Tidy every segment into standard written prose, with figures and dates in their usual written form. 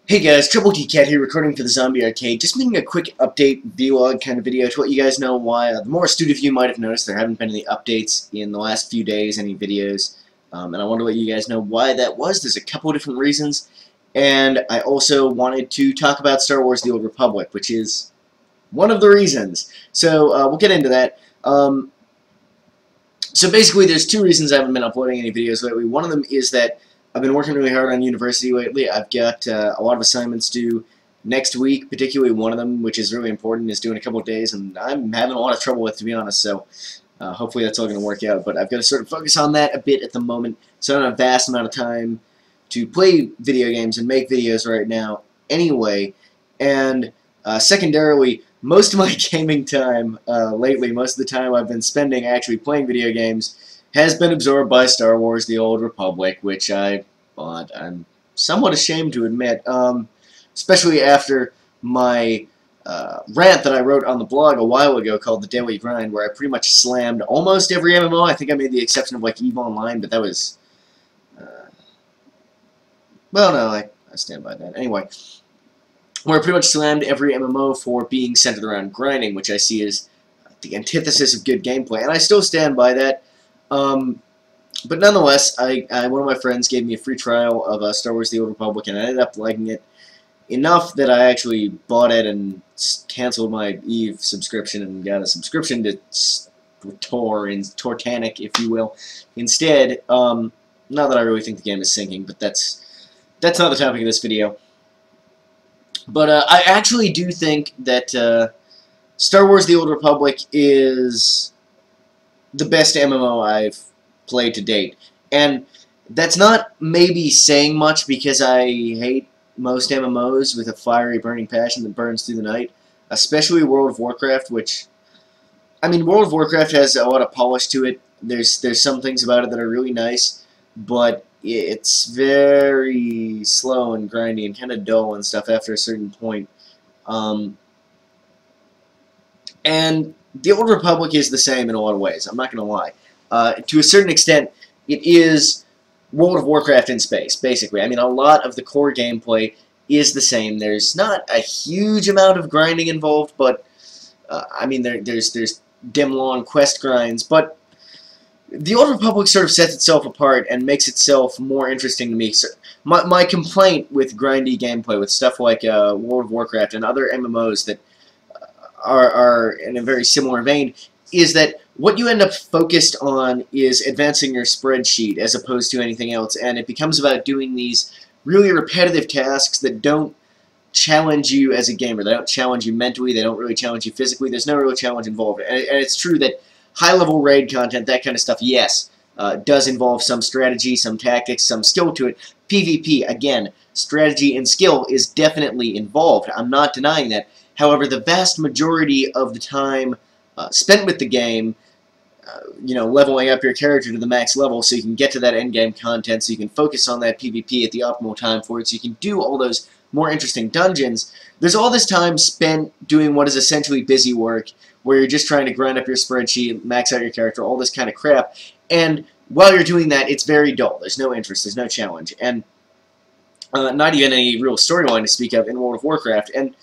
Hey guys, Troubletcat here recording for the Zombie Arcade. Just making a quick update vlog kind of video to let you guys know why. The more astute of you might have noticed there haven't been any updates in the last few days, any videos. And I want to let you guys know why that was. There's a couple of different reasons. And I also wanted to talk about Star Wars The Old Republic, which is one of the reasons. So we'll get into that. So basically there's two reasons I haven't been uploading any videos lately. One of them is that I've been working really hard on university lately. I've got a lot of assignments due next week, particularly one of them, which is really important, is due in a couple of days, and I'm having a lot of trouble with, to be honest, so hopefully that's all going to work out. But I've got to sort of focus on that a bit at the moment, so I don't have a vast amount of time to play video games and make videos right now anyway. And secondarily, most of my gaming time lately, most of the time I've been spending actually playing video games, has been absorbed by Star Wars The Old Republic, which I'm somewhat ashamed to admit, especially after my rant that I wrote on the blog a while ago called The Daily Grind, where I pretty much slammed almost every MMO. I think I made the exception of like EVE Online, but that was... well, no, I stand by that. Anyway, where I pretty much slammed every MMO for being centered around grinding, which I see as the antithesis of good gameplay, and I still stand by that. But nonetheless, one of my friends gave me a free trial of Star Wars The Old Republic, and I ended up liking it enough that I actually bought it and canceled my EVE subscription and got a subscription to SWTOR, Tortanic, if you will, instead. Not that I really think the game is sinking, but that's not the topic of this video. But I actually do think that Star Wars The Old Republic is the best MMO I've played to date. And that's not maybe saying much, because I hate most MMOs with a fiery burning passion that burns through the night, especially World of Warcraft, which, I mean, World of Warcraft has a lot of polish to it. There's some things about it that are really nice, but it's very slow and grindy and kind of dull and stuff after a certain point. And The Old Republic is the same in a lot of ways, I'm not going to lie. To a certain extent, it is World of Warcraft in space, basically. I mean, a lot of the core gameplay is the same. There's not a huge amount of grinding involved, but, I mean, there's dim long quest grinds, but The Old Republic sort of sets itself apart and makes itself more interesting to me. So my complaint with grindy gameplay, with stuff like World of Warcraft and other MMOs that are in a very similar vein, is that what you end up focused on is advancing your spreadsheet as opposed to anything else, and it becomes about doing these really repetitive tasks that don't challenge you as a gamer. They don't challenge you mentally, they don't really challenge you physically, there's no real challenge involved. And it's true that high-level raid content, that kind of stuff, yes, does involve some strategy, some tactics, some skill to it. PvP, again, strategy and skill is definitely involved. I'm not denying that. However, the vast majority of the time spent with the game, you know, leveling up your character to the max level so you can get to that endgame content, so you can focus on that PvP at the optimal time for it, so you can do all those more interesting dungeons. There's all this time spent doing what is essentially busy work, where you're just trying to grind up your spreadsheet, max out your character, all this kind of crap. And while you're doing that, it's very dull. There's no interest, there's no challenge, and not even any real storyline to speak of in World of Warcraft. And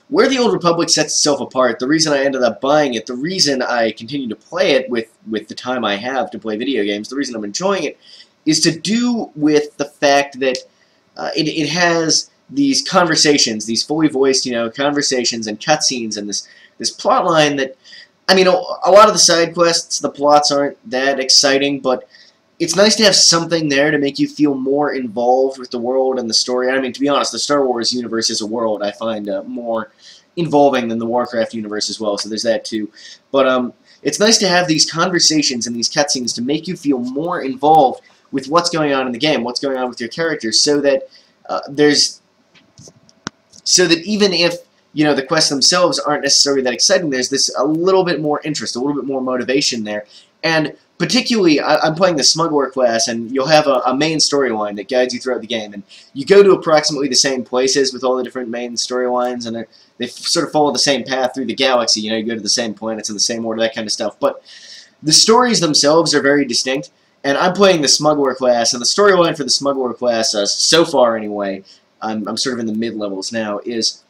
where The Old Republic sets itself apart, the reason I ended up buying it, the reason I continue to play it with the time I have to play video games, the reason I'm enjoying it, is to do with the fact that it has these conversations, these fully voiced, you know, conversations and cutscenes, and this plot line that, I mean, a lot of the side quests, the plots aren't that exciting, but it's nice to have something there to make you feel more involved with the world and the story. I mean, to be honest, the Star Wars universe as a world I find more involving than the Warcraft universe as well, so there's that too. But it's nice to have these conversations and these cutscenes to make you feel more involved with what's going on in the game, what's going on with your characters, so that even if, you know, the quests themselves aren't necessarily that exciting, there's this a little bit more interest, a little bit more motivation there. And particularly, I'm playing the Smuggler class, and you'll have a main storyline that guides you throughout the game, and you go to approximately the same places with all the different main storylines, and they sort of follow the same path through the galaxy. You know, you go to the same planets in the same order, that kind of stuff. But the stories themselves are very distinct, and I'm playing the Smuggler class, and the storyline for the Smuggler class, so far anyway, I'm sort of in the mid-levels now, is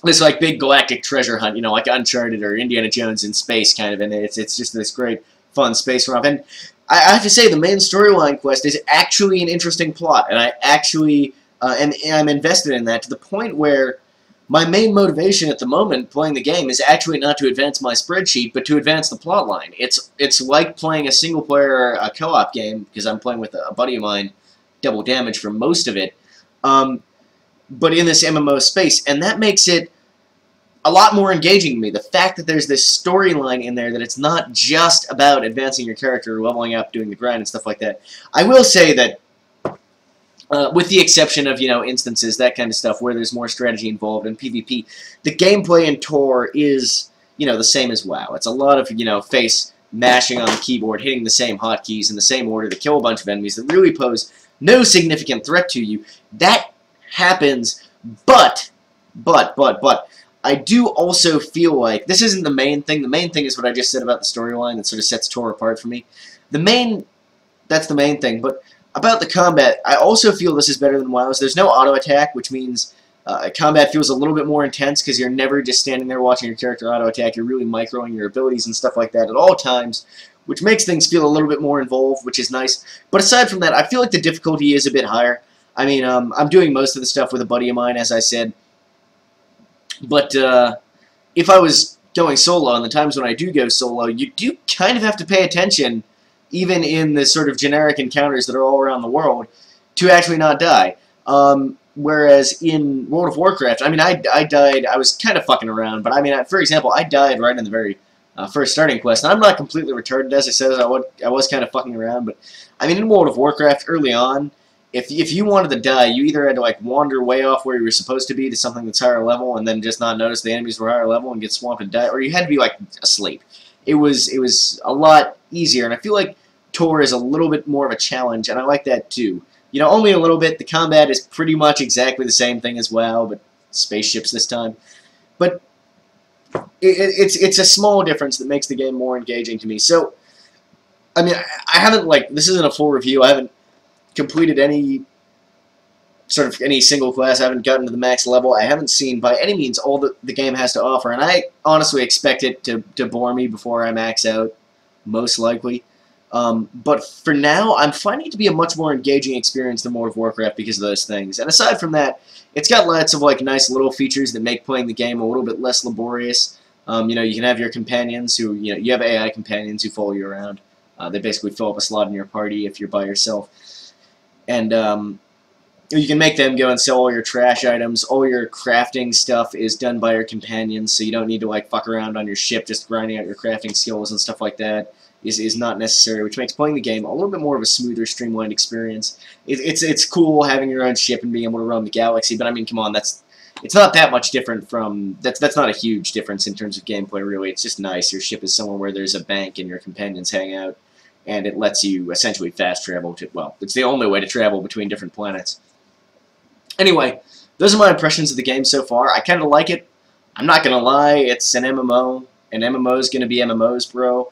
this like big galactic treasure hunt, like Uncharted or Indiana Jones in space kind of, and it's just this great fun space run. And I have to say the main storyline quest is actually an interesting plot, and I actually I'm invested in that to the point where my main motivation at the moment playing the game is actually not to advance my spreadsheet, but to advance the plot line. It's like playing a single-player co-op game, because I'm playing with a buddy of mine, Double Damage, for most of it, but in this MMO space, and that makes it a lot more engaging to me. The fact that there's this storyline in there, that it's not just about advancing your character, leveling up, doing the grind, and stuff like that. I will say that with the exception of, instances, that kind of stuff, where there's more strategy involved in PvP, the gameplay in TOR is, the same as WoW. It's a lot of, face mashing on the keyboard, hitting the same hotkeys in the same order to kill a bunch of enemies that really pose no significant threat to you. That happens, but, I do also feel like, this isn't the main thing. The main thing is what I just said about the storyline that sort of sets TOR apart for me. That's the main thing, but about the combat, I also feel this is better than WoW's. There's no auto-attack, which means combat feels a little bit more intense because you're never just standing there watching your character auto-attack. You're really microing your abilities and stuff like that at all times, which makes things feel a little bit more involved, which is nice. But aside from that, I feel like the difficulty is a bit higher. I mean, I'm doing most of the stuff with a buddy of mine, as I said. But if I was going solo, and the times when I do go solo, you do kind of have to pay attention, even in the sort of generic encounters that are all around the world, to actually not die. Whereas in World of Warcraft, I mean, I died, I was kind of fucking around, but I mean, for example, I died right in the very first starting quest, and I'm not completely retarded, as I said, I was kind of fucking around, but I mean, in World of Warcraft, early on, if you wanted to die, you either had to like wander way off where you were supposed to be to something that's higher level, and then just not notice the enemies were higher level and get swamped and die, or you had to be like asleep. It was a lot easier, and I feel like TOR is a little bit more of a challenge, and I like that too. Only a little bit. The combat is pretty much exactly the same thing as WoW, but spaceships this time. But it's a small difference that makes the game more engaging to me. So, I mean, I haven't, this isn't a full review. I haven't completed any single class. I haven't gotten to the max level. I haven't seen by any means all that the game has to offer, and I honestly expect it to bore me before I max out, most likely. But for now, I'm finding it to be a much more engaging experience than World of Warcraft because of those things. And aside from that, it's got lots of nice little features that make playing the game a little bit less laborious. You can have your companions who, you have AI companions who follow you around. They basically fill up a slot in your party if you're by yourself. And you can make them go and sell all your trash items. All your crafting stuff is done by your companions, so you don't need to fuck around on your ship just grinding out your crafting skills and stuff like that. Is not necessary, which makes playing the game a little bit more of a smoother, streamlined experience. It's cool having your own ship and being able to roam the galaxy, but I mean, come on, it's not that much different from that's not a huge difference in terms of gameplay, really. It's just nice. Your ship is somewhere where there's a bank and your companions hang out, and it lets you essentially fast travel to, well, it's the only way to travel between different planets. Anyway, those are my impressions of the game so far. I kind of like it. I'm not gonna lie, it's an MMO, and MMO's gonna be MMOs, bro.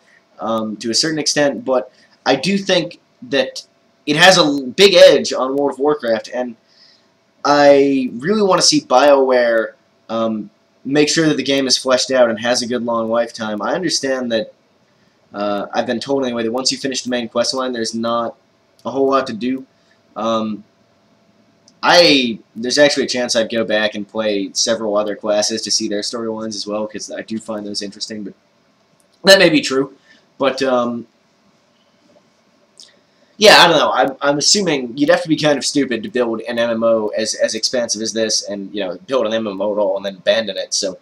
To a certain extent, but I do think that it has a big edge on World of Warcraft, and I really want to see BioWare make sure that the game is fleshed out and has a good long lifetime. I understand that I've been told anyway that once you finish the main quest line, there's not a whole lot to do. There's actually a chance I'd go back and play several other classes to see their storylines as well, because I do find those interesting, but that may be true. But, yeah, I don't know. I'm assuming you'd have to be kind of stupid to build an MMO as expansive as this and, build an MMO at all and then abandon it. So,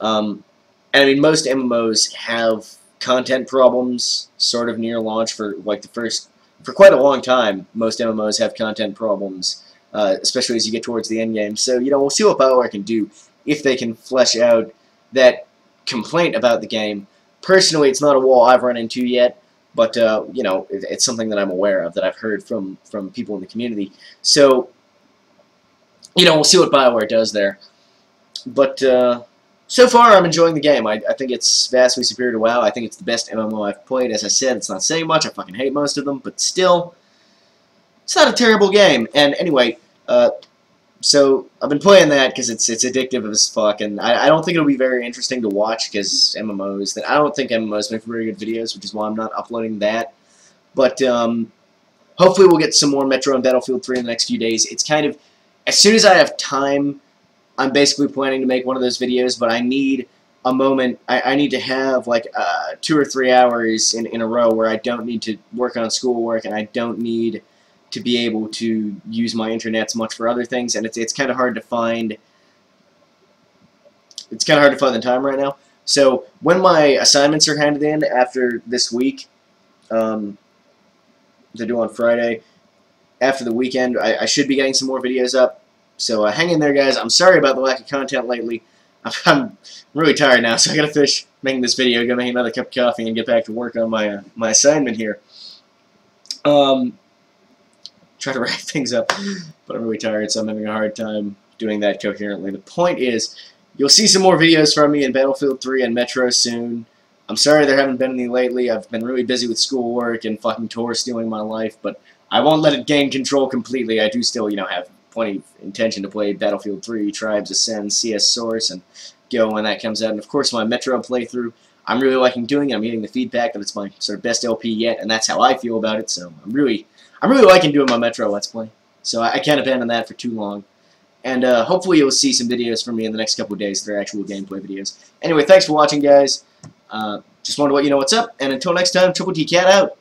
and I mean, most MMOs have content problems sort of near launch for, for quite a long time. Most MMOs have content problems, especially as you get towards the end game. So, we'll see what BioWare can do if they can flesh out that complaint about the game. Personally, it's not a wall I've run into yet, but, it's something that I'm aware of, that I've heard from people in the community. So, we'll see what BioWare does there. But, so far, I'm enjoying the game. I think it's vastly superior to WoW. I think it's the best MMO I've played. As I said, it's not saying much. I fucking hate most of them, but still, it's not a terrible game. And anyway, So I've been playing that because it's addictive as fuck, and I don't think it'll be very interesting to watch because MMOs. That I don't think MMOs make very good videos, which is why I'm not uploading that. But hopefully we'll get some more Metro and Battlefield 3 in the next few days. It's kind of as soon as I have time, I'm basically planning to make one of those videos. But I need a moment. I need to have like 2 or 3 hours in a row where I don't need to work on schoolwork and I don't need to be able to use my internet so much for other things, and it's kind of hard to find. It's kind of hard to find the time right now. So when my assignments are handed in after this week, they're due on Friday. After the weekend, I should be getting some more videos up. So hang in there, guys. I'm sorry about the lack of content lately. I'm really tired now, so I gotta finish making this video, go make another cup of coffee, and get back to work on my my assignment here. Try to wrap things up, but I'm really tired, so I'm having a hard time doing that coherently. The point is, you'll see some more videos from me in Battlefield 3 and Metro soon. I'm sorry there haven't been any lately. I've been really busy with schoolwork and fucking Tor stealing my life, but I won't let it gain control completely. I do still, you know, have plenty of intention to play Battlefield 3, Tribes Ascend, CS Source, and Go when that comes out. And of course, my Metro playthrough, I'm really liking doing it. I'm getting the feedback that it's my sort of best LP yet, and that's how I feel about it, so I'm really liking doing my Metro Let's Play, so I can't abandon that for too long. And hopefully you'll see some videos from me in the next couple of days that are actual gameplay videos. Anyway, thanks for watching, guys. Just wanted to let you know what's up, and until next time, Troubletcat out.